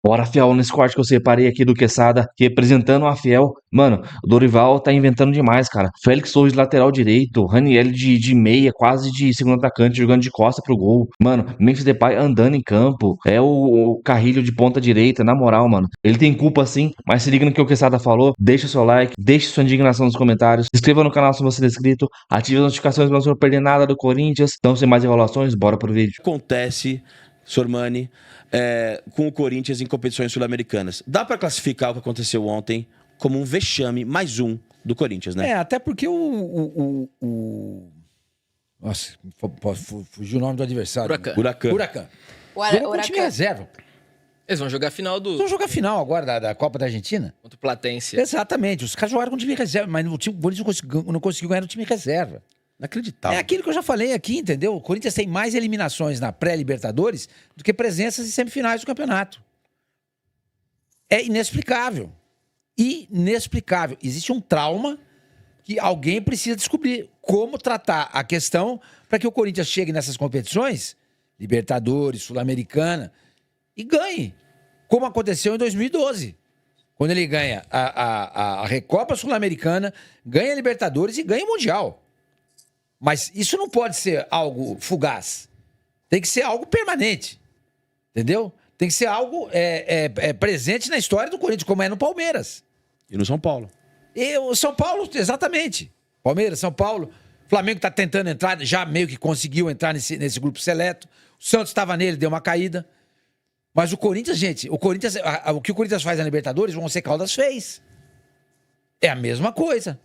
Bora, Fiel, nesse corte que eu separei aqui do Quesada, representando a Fiel. Mano, o Dorival tá inventando demais, cara. Félix Torres de lateral direito, Raniel de meia, quase de segundo atacante, jogando de costa pro gol. Mano, Memphis Depay andando em campo. É o Carrilho de ponta direita, na moral, mano. Ele tem culpa sim, mas se liga no que o Quesada falou. Deixa seu like, deixa sua indignação nos comentários. Se inscreva no canal se você é inscrito. Ative as notificações pra não perder nada do Corinthians. Então, sem mais enrolações, bora pro vídeo. Acontece, Sormani, com o Corinthians em competições sul-americanas. Dá para classificar o que aconteceu ontem como um vexame, mais um, do Corinthians, né? Até porque Nossa, fugiu o nome do adversário. Huracan. Jogou com time reserva. Eles vão jogar a final do... Eles vão jogar a final agora da Copa da Argentina. Contra o Platense. Exatamente. Os caras jogaram com time reserva, mas o Corinthians não conseguiu ganhar no time reserva. Inacreditável. É aquilo que eu já falei aqui, entendeu? O Corinthians tem mais eliminações na pré-Libertadores do que presenças em semifinais do campeonato. É inexplicável. Inexplicável. Existe um trauma que alguém precisa descobrir. Como tratar a questão para que o Corinthians chegue nessas competições, Libertadores, Sul-Americana, e ganhe. Como aconteceu em 2012. Quando ele ganha a Recopa Sul-Americana, ganha a Libertadores e ganha o Mundial. Mas isso não pode ser algo fugaz. Tem que ser algo permanente. Entendeu? Tem que ser algo presente na história do Corinthians, como é no Palmeiras. E no São Paulo. E o São Paulo, exatamente. Palmeiras, São Paulo. Flamengo está tentando entrar, já meio que conseguiu entrar nesse grupo seleto. O Santos estava nele, deu uma caída. Mas o Corinthians, gente, o que o Corinthians faz na Libertadores, o Once Caldas fez. É a mesma coisa.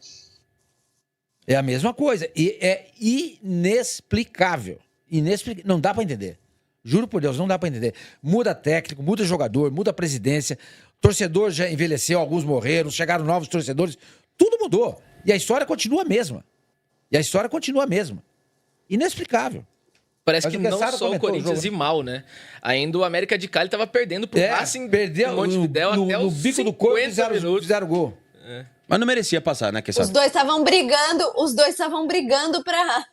É a mesma coisa. E é inexplicável. Não dá pra entender. Juro por Deus, não dá pra entender. Muda técnico, muda jogador, muda presidência. Torcedor já envelheceu, alguns morreram, chegaram novos torcedores. Tudo mudou. E a história continua a mesma. Inexplicável. Parece que não só o Corinthians e mal, né? Ainda o América de Cali tava perdendo pro Racing, perdeu no Montevidéu até os bico do corpo, fizeram gol. Mas não merecia passar, né? Os dois estavam brigando pra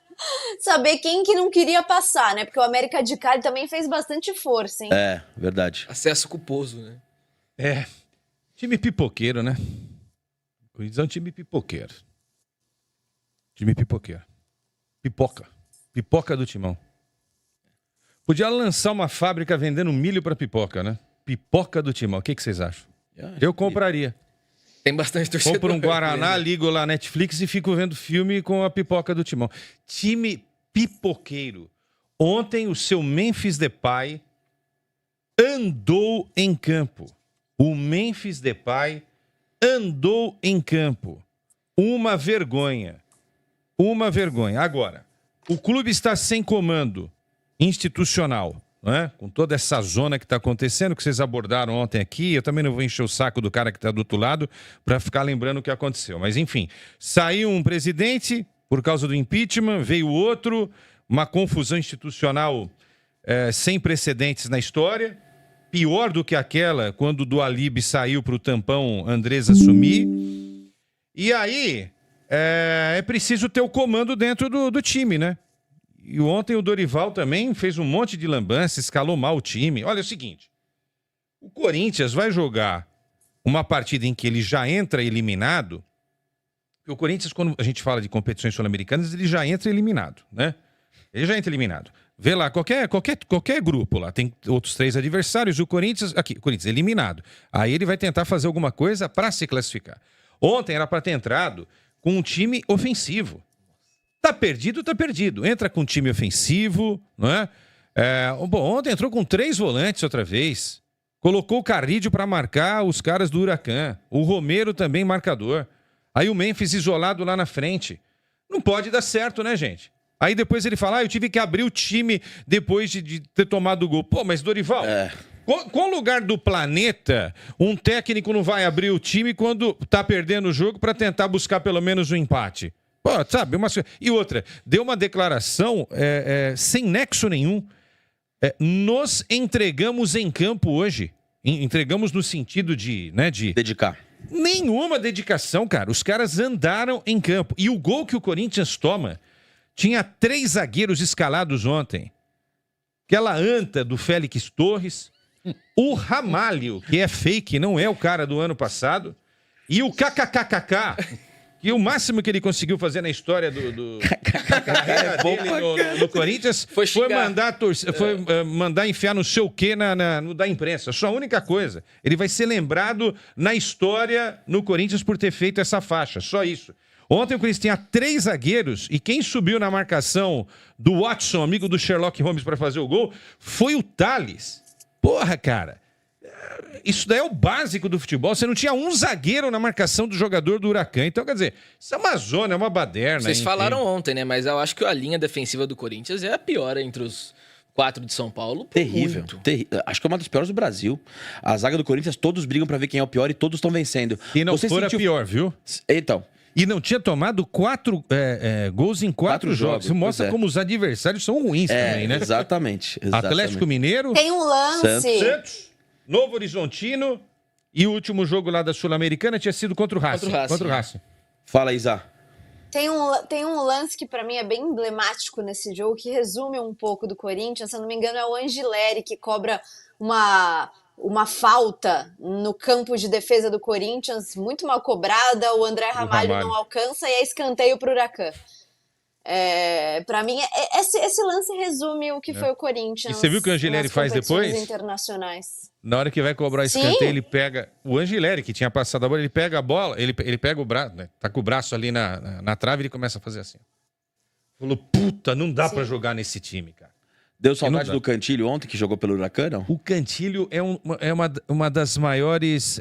saber quem que não queria passar, né? Porque o América de Cali também fez bastante força, hein? É, verdade. Acesso culposo, né? Time pipoqueiro, né? O Corinthians é um time pipoqueiro. Pipoca do Timão. Podia lançar uma fábrica vendendo milho pra pipoca, né? Pipoca do Timão. O que vocês acham? Eu compraria. Tem bastante torcedor. Compro um Guaraná, ligo lá Netflix e fico vendo filme com a pipoca do Timão. Time pipoqueiro. Ontem o seu Memphis Depay andou em campo. O Memphis Depay andou em campo. Uma vergonha. Agora, o clube está sem comando institucional, né? Com toda essa zona que está acontecendo, que vocês abordaram ontem aqui. Eu também não vou encher o saco do cara que está do outro lado para ficar lembrando o que aconteceu. Mas, enfim, saiu um presidente por causa do impeachment, veio outro, uma confusão institucional sem precedentes na história. Pior do que aquela quando do Alibe saiu para o tampão Andrés assumir. E aí, é preciso ter o comando dentro do time, né? E ontem o Dorival também fez um monte de lambança, escalou mal o time. Olha, é o seguinte, o Corinthians vai jogar uma partida em que ele já entra eliminado. O Corinthians, quando a gente fala de competições sul-americanas, ele já entra eliminado, né? Ele já entra eliminado. Vê lá, qualquer grupo lá, tem outros 3 adversários, o Corinthians eliminado. Aí ele vai tentar fazer alguma coisa para se classificar. Ontem era para ter entrado com um time ofensivo. Tá perdido. Entra com um time ofensivo, não é? Ontem entrou com 3 volantes outra vez. Colocou o Carrídio para marcar os caras do Huracan. O Romero também marcador. Aí o Memphis isolado lá na frente. Não pode dar certo, né, gente? Aí depois ele fala, eu tive que abrir o time depois de ter tomado o gol. Pô, mas Dorival, qual lugar do planeta um técnico não vai abrir o time quando tá perdendo o jogo para tentar buscar pelo menos um empate? Pô, sabe? E outra, deu uma declaração sem nexo nenhum. Nós entregamos em campo hoje. Entregamos no sentido de dedicar. Nenhuma dedicação, cara. Os caras andaram em campo. E o gol que o Corinthians toma, tinha 3 zagueiros escalados ontem. Aquela anta do Félix Torres, o Ramalho, que é fake, não é o cara do ano passado, e o KKKKK, que o máximo que ele conseguiu fazer na história da carreira dele no Corinthians foi mandar enfiar no seu quê no da imprensa. Só a única coisa. Ele vai ser lembrado na história no Corinthians por ter feito essa faixa. Só isso. Ontem o Corinthians tinha 3 zagueiros e quem subiu na marcação do Watson, amigo do Sherlock Holmes, para fazer o gol, foi o Thales. Porra, cara. Isso daí é o básico do futebol. Você não tinha um zagueiro na marcação do jogador do Huracan. Então, quer dizer, isso é uma zona, é uma baderna. Vocês falaram ontem, né? Mas eu acho que a linha defensiva do Corinthians é a pior entre os 4 de São Paulo. Terrível. Acho que é uma das piores do Brasil. A zaga do Corinthians, todos brigam pra ver quem é o pior e todos estão vencendo. E não for a pior, viu? Então. E não tinha tomado 4 gols em 4 jogos. Isso mostra como os adversários são ruins também, né? Exatamente. Atlético Mineiro. Tem um lance. Santos, Novo Horizontino e o último jogo lá da Sul-Americana tinha sido contra o Racing. Contra o Racing. Fala, Isa. Tem um lance que pra mim é bem emblemático nesse jogo, que resume um pouco do Corinthians. Se eu não me engano, é o Angileri que cobra uma falta no campo de defesa do Corinthians, muito mal cobrada, o André Ramalho não alcança e é escanteio pro Huracan. Pra mim, esse lance resume o que foi o Corinthians. E você viu o que o Angileri faz depois? Internacionais. Na hora que vai cobrar o escanteio, ele pega... O Angileri, que tinha passado a bola, ele pega a bola, ele pega o braço, né? Tá com o braço ali na trave e ele começa a fazer assim. Falou, puta, não dá pra jogar nesse time, cara. Deu saudade do Cantilho ontem, que jogou pelo Huracan, não? O Cantilho é uma das maiores...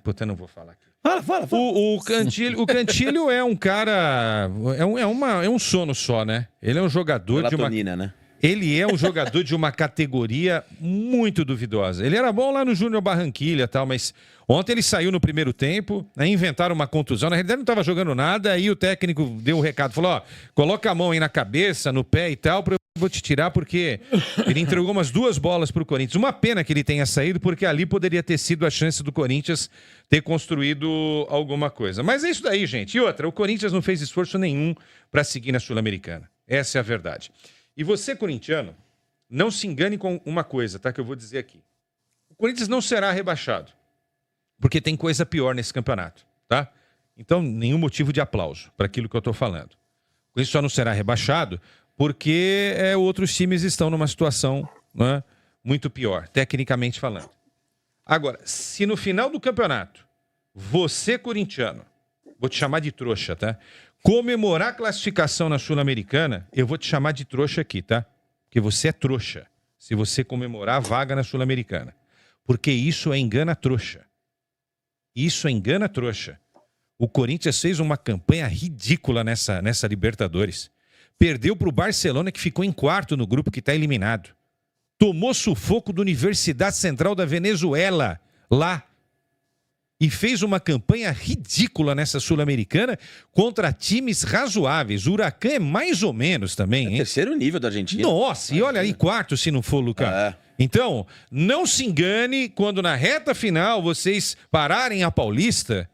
Puta, eu não vou falar aqui. Fala. O Cantilho é um cara... É um sono só, né? Ele é um jogador de uma... né? Ele é um jogador de uma categoria muito duvidosa. Ele era bom lá no Júnior Barranquilha e tal, mas ontem ele saiu no primeiro tempo, aí inventaram uma contusão. Na realidade não estava jogando nada, aí o técnico deu um recado, falou, coloca a mão aí na cabeça, no pé e tal, eu vou te tirar, porque ele entregou umas 2 bolas pro Corinthians. Uma pena que ele tenha saído, porque ali poderia ter sido a chance do Corinthians ter construído alguma coisa. Mas é isso daí, gente. E outra, o Corinthians não fez esforço nenhum para seguir na Sul-Americana. Essa é a verdade. E você, corintiano, não se engane com uma coisa, tá? Que eu vou dizer aqui. O Corinthians não será rebaixado, porque tem coisa pior nesse campeonato, tá? Então, nenhum motivo de aplauso para aquilo que eu estou falando. O Corinthians só não será rebaixado porque outros times estão numa situação, né, muito pior, tecnicamente falando. Agora, se no final do campeonato, você, corintiano, vou te chamar de trouxa, tá? Comemorar a classificação na Sul-Americana, eu vou te chamar de trouxa aqui, tá? Porque você é trouxa se você comemorar a vaga na Sul-Americana. Porque isso é engana-trouxa. Isso é engana-trouxa. O Corinthians fez uma campanha ridícula nessa Libertadores. Perdeu para o Barcelona, que ficou em 4º no grupo que está eliminado. Tomou sufoco da Universidade Central da Venezuela, lá. E fez uma campanha ridícula nessa Sul-Americana contra times razoáveis. O Huracan é mais ou menos também, hein? Terceiro nível da Argentina. Nossa, e olha aí, 4º se não for, Lucas. Então, não se engane quando na reta final vocês pararem a Paulista.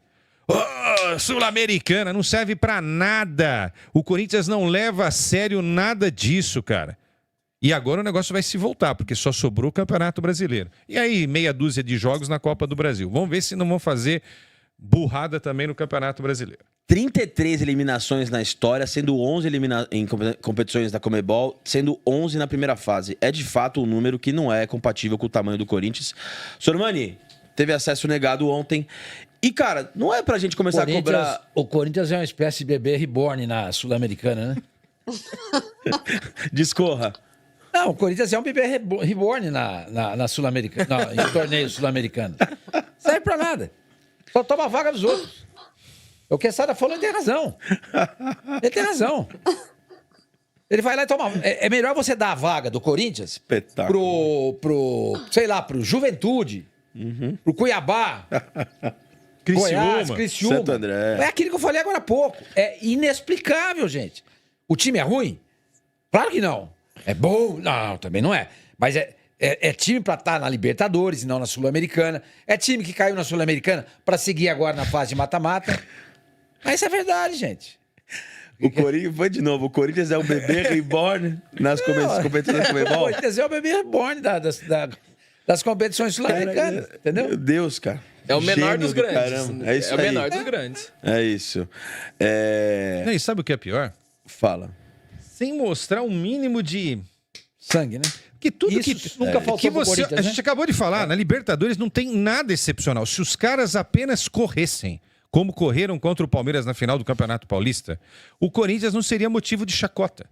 Sul-Americana não serve pra nada. O Corinthians não leva a sério nada disso, cara. E agora o negócio vai se voltar, porque só sobrou o Campeonato Brasileiro. E aí, meia dúzia de jogos na Copa do Brasil. Vamos ver se não vão fazer burrada também no Campeonato Brasileiro. 33 eliminações na história, sendo 11 em competições da Conmebol, sendo 11 na primeira fase. É de fato um número que não é compatível com o tamanho do Corinthians. Sormani, teve acesso negado ontem. E, cara, não é pra gente começar a cobrar... O Corinthians é uma espécie de bebê reborn na Sul-Americana, né? Discorra. Não, o Corinthians é um bebê reborn na Sul-Americana, em torneio sul-americano. Serve pra nada. Só toma a vaga dos outros. O que a Sada falou, ele tem razão. Ele tem razão. Ele vai lá e toma... É melhor você dar a vaga do Corinthians pro Juventude, pro Cuiabá, Goiás, Criciúma. Santo André. É aquilo que eu falei agora há pouco. É inexplicável, gente. O time é ruim? Claro que não. É bom? Não, também não é. Mas é time pra estar na Libertadores e não na Sul-Americana. É time que caiu na Sul-Americana pra seguir agora na fase de mata-mata. Mas isso é verdade, gente. O Corinthians, foi de novo, o Corinthians é o bebê reborn nas competições da Conmebol. O Corinthians é o bebê reborn das competições sul-americanas, entendeu? Meu Deus, cara. É o menor Gênio dos do grandes. caramba. É isso o aí. menor dos grandes. É isso. Não, e sabe o que é pior? Fala. Sem mostrar um mínimo de... Sangue, né? Que tudo Isso nunca faltou que pro você, Corinthians, a né? gente acabou de falar, na Libertadores não tem nada excepcional. Se os caras apenas corressem, como correram contra o Palmeiras na final do Campeonato Paulista, o Corinthians não seria motivo de chacota.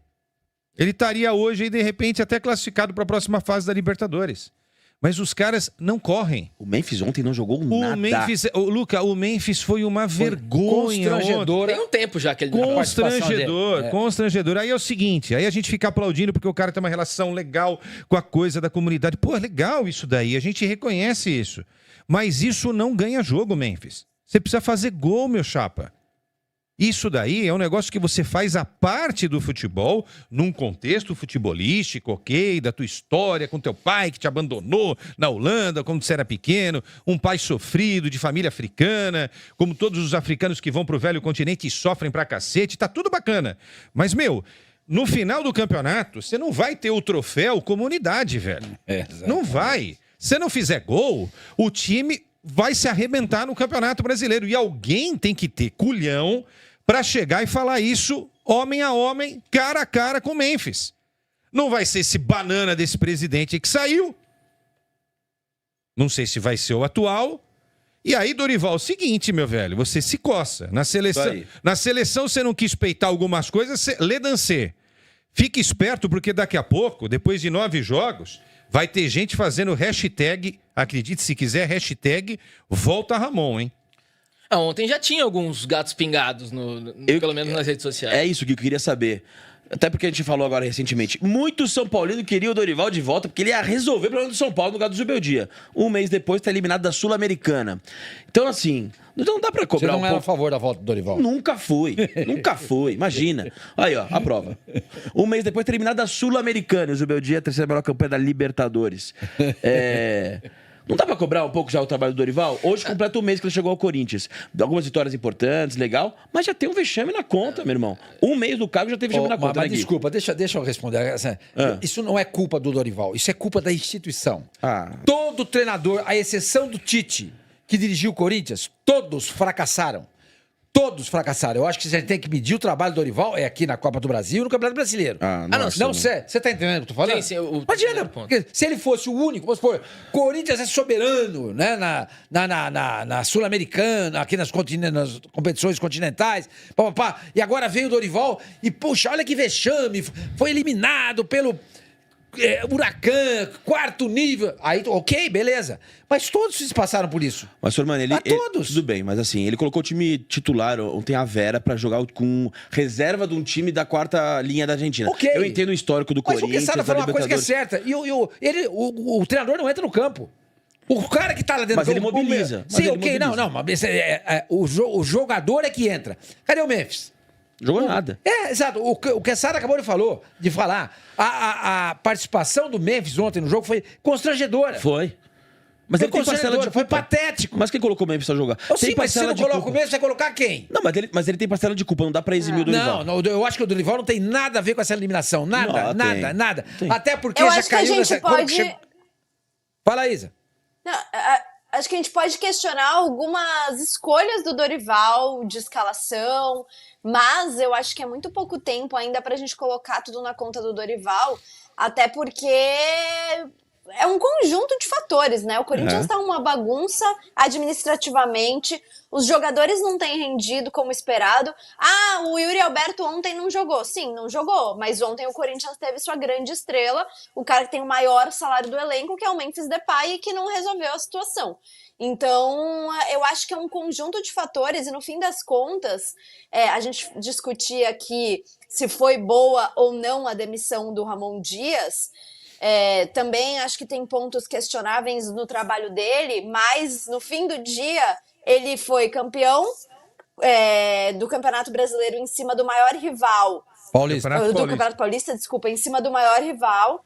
Ele estaria hoje aí, de repente, até classificado para a próxima fase da Libertadores. Mas os caras não correm. O Memphis ontem não jogou nada. O Memphis foi uma vergonha. Constrangedora. Tem um tempo já que ele Constrangedor, dele. É. constrangedor. Aí é o seguinte, aí a gente fica aplaudindo porque o cara tem uma relação legal com a coisa da comunidade. Pô, é legal isso daí, a gente reconhece isso. Mas isso não ganha jogo, Memphis. Você precisa fazer gol, meu chapa. Isso daí é um negócio que você faz a parte do futebol, num contexto futebolístico, ok, da tua história, com teu pai que te abandonou na Holanda quando você era pequeno, um pai sofrido, de família africana, como todos os africanos que vão pro velho continente e sofrem pra cacete, tá tudo bacana. Mas, meu, no final do campeonato, você não vai ter o troféu comunidade, velho. Não vai. Se não fizer gol, o time vai se arrebentar no Campeonato Brasileiro. E alguém tem que ter culhão para chegar e falar isso homem a homem, cara a cara com o Memphis. Não vai ser esse banana desse presidente que saiu. Não sei se vai ser o atual. E aí, Dorival, é o seguinte, meu velho, você se coça. Na seleção você não quis peitar algumas coisas, lê dancê. Fique esperto, porque daqui a pouco, depois de 9 jogos, vai ter gente fazendo hashtag, acredite se quiser, hashtag volta Ramon, hein? Ontem já tinha alguns gatos pingados, pelo menos nas redes sociais. É isso que eu queria saber. Até porque a gente falou agora recentemente. Muitos São Paulinos queriam o Dorival de volta porque ele ia resolver o problema do São Paulo no lugar do Zubeldia. Um mês depois tá eliminado da Sul-Americana. Então, assim, não dá pra Você cobrar não era a favor da volta do Dorival? Nunca fui. Nunca fui. Imagina. Aí, ó, a prova. Um mês depois tá eliminado da Sul-Americana. O Zubeldia é a terceira melhor campanha da Libertadores. Não dá pra cobrar um pouco já o trabalho do Dorival? Hoje completa o mês que ele chegou ao Corinthians. Algumas vitórias importantes, legal, mas já tem um vexame na conta, meu irmão. Um mês do cargo já teve vexame na conta, mas né, Gui? desculpa, deixa eu responder. Isso não é culpa do Dorival, isso é culpa da instituição. Todo treinador, à exceção do Tite, que dirigiu o Corinthians, todos fracassaram. Todos fracassaram. Eu acho que a gente tem que medir o trabalho do Dorival aqui na Copa do Brasil e no Campeonato Brasileiro. Não, você tá entendendo o que eu tô falando? Sim, não adianta, porque se ele fosse o único, vamos supor, Corinthians é soberano, né, na Sul-Americana, aqui nas competições continentais, e agora veio o Dorival e, puxa, olha que vexame, foi eliminado pelo Huracan, quarto nível. Aí, ok, beleza. Mas todos vocês passaram por isso. Mas, Sormani, todos. Tudo bem, mas assim, ele colocou o time titular ontem, a Vera, pra jogar com reserva de um time da quarta linha da Argentina. Ok. Eu entendo o histórico do Corinthians. Mas o Quesada falou uma coisa que é certa. O treinador não entra no campo. O cara que tá lá dentro... Mas ele mobiliza. Sim, ok, não. Mas o jogador é que entra. Cadê o Memphis? Jogou nada. Exato. O Quesada acabou de falar. A participação do Memphis ontem no jogo foi constrangedora. Foi. Mas ele tem parcela de culpa. Foi patético. Mas quem colocou o Memphis pra jogar? Sim, mas se não coloca o Memphis, vai colocar quem? Não, mas ele tem parcela de culpa, não dá pra eximir o Dorival. Não, eu acho que o Dorival não tem nada a ver com essa eliminação. Nada. Tem. Até porque Eu já acho que a caiu gente pode... Fala, Isa. Não, acho que a gente pode questionar algumas escolhas do Dorival de escalação, mas eu acho que é muito pouco tempo ainda pra gente colocar tudo na conta do Dorival, até porque é um conjunto de fatores, né? O Corinthians tá uma bagunça administrativamente, os jogadores não têm rendido como esperado. O Yuri Alberto ontem não jogou. Sim, não jogou, mas ontem o Corinthians teve sua grande estrela, o cara que tem o maior salário do elenco, que é o Memphis Depay, e que não resolveu a situação. Então, eu acho que é um conjunto de fatores e, no fim das contas, a gente discutia aqui se foi boa ou não a demissão do Ramon Dias. Também acho que tem pontos questionáveis no trabalho dele, mas, no fim do dia, ele foi campeão do Campeonato Brasileiro em cima do maior rival. Do Campeonato Paulista, desculpa, em cima do maior rival.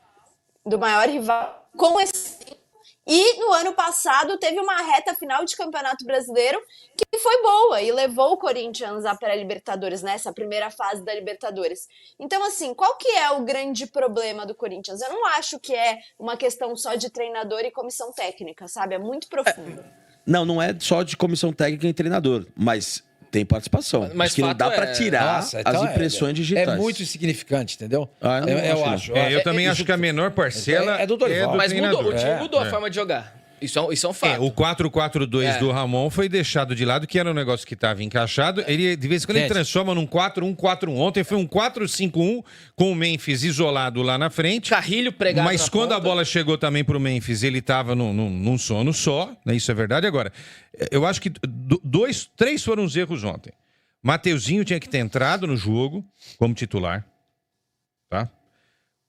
Com esse... E no ano passado teve uma reta final de Campeonato Brasileiro que foi boa e levou o Corinthians à pré-Libertadores, nessa primeira fase da Libertadores. Então, assim, qual que é o grande problema do Corinthians? Eu não acho que é uma questão só de treinador e comissão técnica, sabe? É muito profundo. Não é só de comissão técnica e treinador, mas tem participação. Mas Acho que não dá fato para tirar Nossa, então as impressões digitais. É muito insignificante, entendeu? Ah, eu acho. Eu também acho que a menor parcela é do Dorival. Mas mudou, treinador. o time mudou a forma de jogar. Isso é um fato. O 4-4-2 do Ramon foi deixado de lado, que era um negócio que estava encaixado. Ele, de vez em quando, ele transforma num 4-1-4-1. Ontem foi um 4-5-1 com o Memphis isolado lá na frente. Carrilho pregado Mas na quando ponta. a bola chegou também pro Memphis, ele estava num sono só, né? Isso é verdade. Agora, eu acho que 3 foram os erros ontem. Mateuzinho tinha que ter entrado no jogo como titular, tá?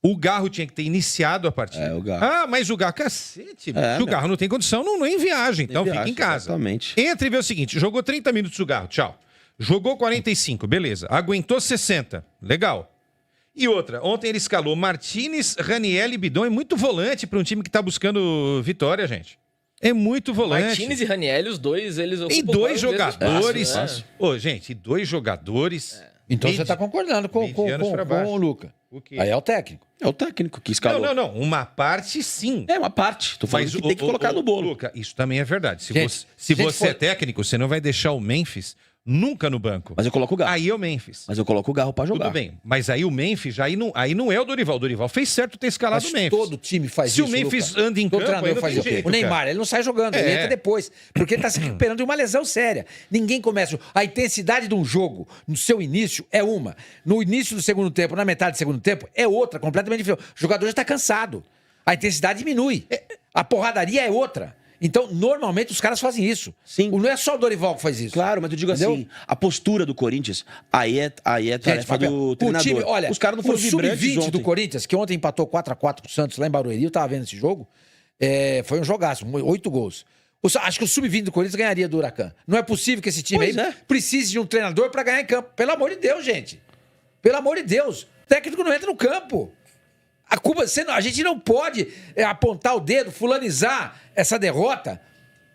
O Garro tinha que ter iniciado a partida. O Garro. Ah, mas o Garro, cacete. O Garro não tem condição, não é em viagem. Então fica em casa. Exatamente. Entra e vê o seguinte, jogou 30 minutos o Garro, tchau. Jogou 45, beleza. Aguentou 60, legal. E outra, ontem ele escalou Martínez, Raniel e Bidon. É muito volante para um time que tá buscando vitória, gente. É muito volante. Martínez e Raniel, os dois, eles ocupam E 2 quase o mesmo jogadores. espaço, né? Ô, gente, 2 jogadores. Então você está concordando com o Luca. O quê? Aí é o técnico. É o técnico que escalou. Não. Uma parte, sim. É uma parte. Tô falando que tem que colocar no bolo. Luca, isso também é verdade. Se Gente, você é técnico, você não vai deixar o Memphis nunca no banco. Mas eu coloco o Garro. Aí é o Memphis. Mas eu coloco o Garro pra jogar. Tudo bem. Mas aí o Memphis, aí não é o Dorival. O Dorival fez certo ter escalado Mas o Memphis. todo time faz Se isso, o Memphis Luca. anda em Todo campo, aí treinador não faz tem isso. jeito, O Neymar, cara. ele não sai jogando, ele entra depois. Porque ele tá se recuperando de uma lesão séria. Ninguém começa... A intensidade de um jogo, no seu início, é uma. No início do segundo tempo, na metade do segundo tempo, é outra, completamente diferente. O jogador já tá cansado. A intensidade diminui. A porradaria é outra. Então, normalmente, os caras fazem isso. Sim. Não é só o Dorival que faz isso. Claro, mas eu digo Entendeu? assim, a postura do Corinthians, aí é tarefa Fabiano, do treinador. O time, olha, os caras não foram o vibrantes sub-20 ontem. do Corinthians, que ontem empatou 4-4 com o Santos lá em Barueri, eu tava vendo esse jogo, foi um jogaço, 8 gols. Acho que o sub-20 do Corinthians ganharia do Huracan. Não é possível que esse time Pois aí precise de um treinador para ganhar em campo. Pelo amor de Deus, gente. Pelo amor de Deus. O técnico não entra no campo. A culpa, a gente não pode apontar o dedo, fulanizar essa derrota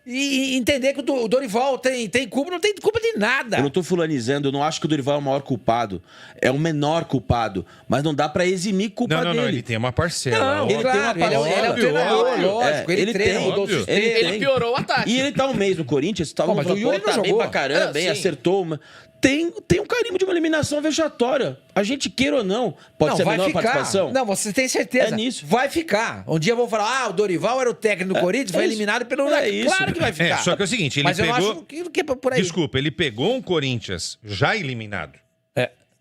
e entender que o Dorival tem culpa, não tem culpa de nada. Eu não tô fulanizando, eu não acho que o Dorival é o maior culpado. É o menor culpado. Mas não dá pra eximir culpa dele. Não, ele tem uma parcela. Não, Ele claro, tem uma ele é o parcela. treinador, Óbvio, lógico. Ele treina, tem, mudou o óbvio. sistema. Ele piorou o ataque. E ele tá um mês no Corinthians, tá Mas o Yuri não tá bem jogou. pra caramba, bem, Sim. acertou. Tem um carimbo de uma eliminação vexatória. A gente queira ou não. Pode ser a vai menor ficar. participação? Não, você tem certeza. É nisso. Vai ficar. Um dia vão falar, o Dorival era o técnico do Corinthians, foi isso. eliminado pelo... É isso. Claro que vai ficar. Só que é o seguinte, ele Mas eu pegou... acho que é por aí. Desculpa, ele pegou um Corinthians já eliminado.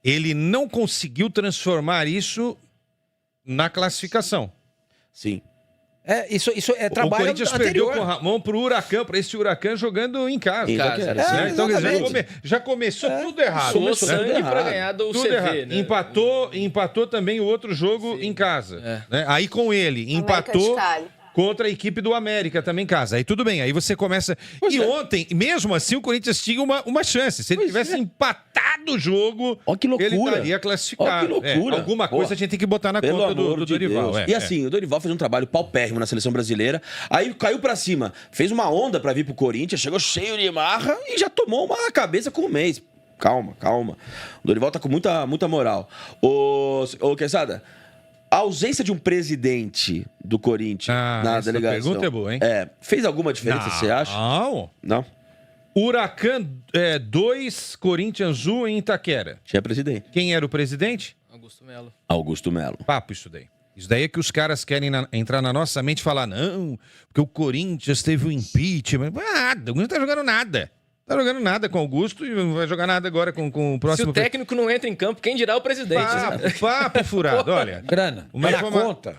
Ele não conseguiu transformar isso na classificação. Sim. Isso é O trabalho Corinthians anterior. perdeu com o Ramon pro Huracan, para esse Huracan jogando em casa. Itaquera, Né? sim. Então, quer dizer, exatamente. já começou tudo errado. Suou Começou tudo sangue pra errado. ganhar do Tudo CV, errado. né? Empatou também o outro jogo em casa. Né? Aí com ele, América empatou de Cali. contra a equipe do América também em casa. Aí tudo bem, aí você começa... Ontem, mesmo assim, o Corinthians tinha uma chance. Se ele tivesse empatado o jogo, Ó, que loucura. ele estaria classificado. Ó, que loucura. Alguma Boa. coisa a gente tem que botar na Pelo conta amor do de Dorival. Deus. E assim, o Dorival fez um trabalho paupérrimo na seleção brasileira. Aí caiu pra cima, fez uma onda pra vir pro Corinthians, chegou cheio de marra e já tomou uma cabeça com um mês. Calma. O Dorival tá com muita moral. Ô, Quesada, a ausência de um presidente do Corinthians na essa delegação... pergunta é boa, hein? Fez alguma diferença, você acha? Não? Huracan 2, Corinthians 1 em Itaquera. Tinha presidente. Quem era o presidente? Augusto Melo. Papo isso daí. Isso daí é que os caras querem entrar na nossa mente e falar, não, porque o Corinthians teve um impeachment. Nada, não tá jogando nada. Tá jogando nada com o Augusto e não vai jogar nada agora com o próximo... Se o técnico não entra em campo, quem dirá o presidente? Papo furado. Olha, Grana.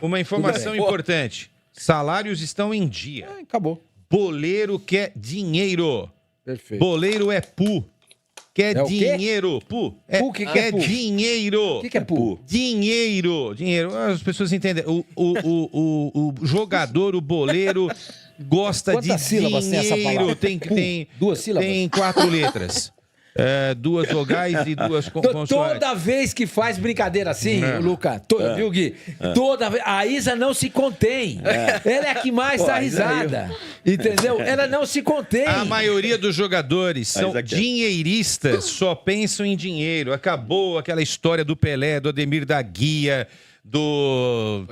uma informação importante. Salários estão em dia. Acabou. Boleiro quer dinheiro. Perfeito. Boleiro é pu. Quer É o quê? dinheiro. Pu. Pu, que é quer pu? dinheiro. O que é pu? Dinheiro. As pessoas entendem. O jogador, o boleiro, gosta Quantas de sílabas tem essa dinheiro. palavra? Tem Pu. 2 sílabas? Tem 4 letras. duas vogais e duas consoantes. Toda vez que faz brincadeira assim, Luca, viu, Gui? Toda vez. A Isa não se contém. Ela é a que mais dá risada. Entendeu? Ela não se contém. A maioria dos jogadores são dinheiristas, só pensam em dinheiro. Acabou aquela história do Pelé, do Ademir da Guia, do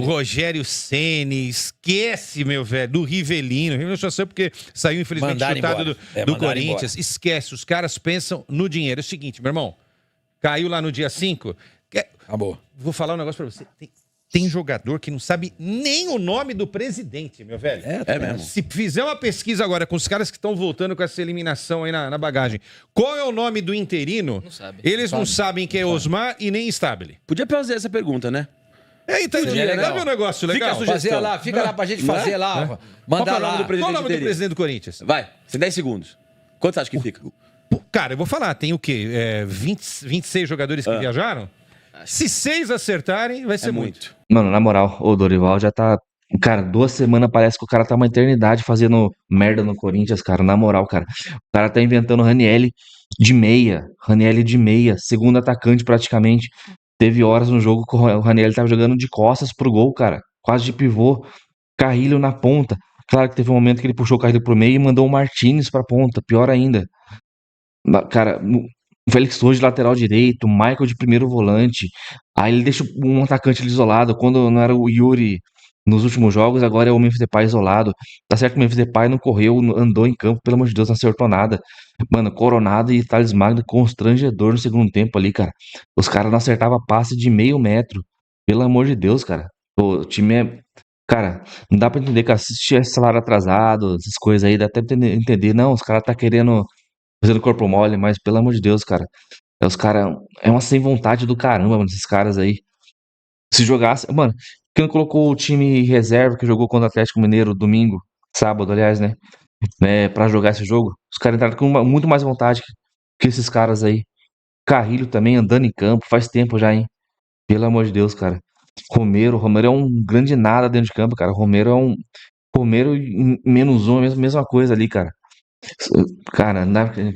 Rogério Ceni, esquece, meu velho, do Rivelino. Eu só sei porque saiu, infelizmente, chutado do Corinthians. Embora. Esquece, os caras pensam no dinheiro. É o seguinte, meu irmão, caiu lá no dia 5. Acabou. Vou falar um negócio pra você. Tem jogador que não sabe nem o nome do presidente, meu velho. É mesmo. Se fizer uma pesquisa agora com os caras que estão voltando com essa eliminação aí na bagagem, qual é o nome do interino? Não sabe. Eles não sabem quem é Osmar e nem Stabile. Podia fazer essa pergunta, né? Entendi. Sabe um negócio legal? Fica lá pra gente fazer lá. Mandar lá. Qual o nome do presidente do Corinthians? Vai, tem 10 segundos. Quanto você acha que fica? Cara, eu vou falar, tem o quê? 26 jogadores que viajaram? Se 6 acertarem, vai ser muito. Mano, na moral, o Dorival já tá... Cara, 2 semanas parece que o cara tá uma eternidade fazendo merda no Corinthians, cara. Na moral, cara. O cara tá inventando Ranieri de meia. Segundo atacante praticamente. Teve horas no jogo que o Ranieri tava jogando de costas pro gol, cara. Quase de pivô. Carrilho na ponta. Claro que teve um momento que ele puxou o Carrilho pro meio e mandou o Martínez pra ponta. Pior ainda. Cara... O Félix Torres de lateral direito, o Michael de primeiro volante. Aí ele deixa um atacante ali isolado. Quando não era o Yuri nos últimos jogos, agora é o Memphis Depay isolado. Tá certo que o Memphis Depay não correu, andou em campo, pelo amor de Deus, não acertou nada. Mano, Coronado e Thales Magno constrangedor no segundo tempo ali, cara. Os caras não acertavam passe de meio metro. Pelo amor de Deus, cara. O time é... Cara, não dá pra entender, cara. Se tivesse salário atrasado, essas coisas aí, dá até pra entender. Não, os caras tá querendo... fazendo corpo mole, mas pelo amor de Deus, cara. Os caras. É uma sem vontade do caramba, mano, esses caras aí. Se jogasse. Mano, quem não colocou o time reserva que jogou contra o Atlético Mineiro domingo, sábado, aliás, né? Pra jogar esse jogo, os caras entraram com muito mais vontade que esses caras aí. Carrilho também andando em campo, faz tempo já, hein? Pelo amor de Deus, cara. Romero é um grande nada dentro de campo, cara. Romero em menos um, mesma coisa ali, cara. Cara,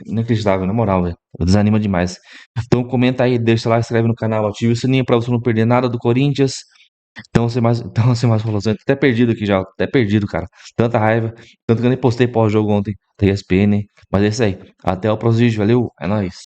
inacreditável, na moral, velho. Desanima demais. Então comenta aí, deixa lá, inscreve no canal, ativa o sininho pra você não perder nada do Corinthians. Então você mais falou, até perdido aqui já, até perdido, cara. Tanta raiva, tanto que eu nem postei pós-jogo ontem da ESPN, mas é isso aí. Até o próximo vídeo, valeu, é nóis.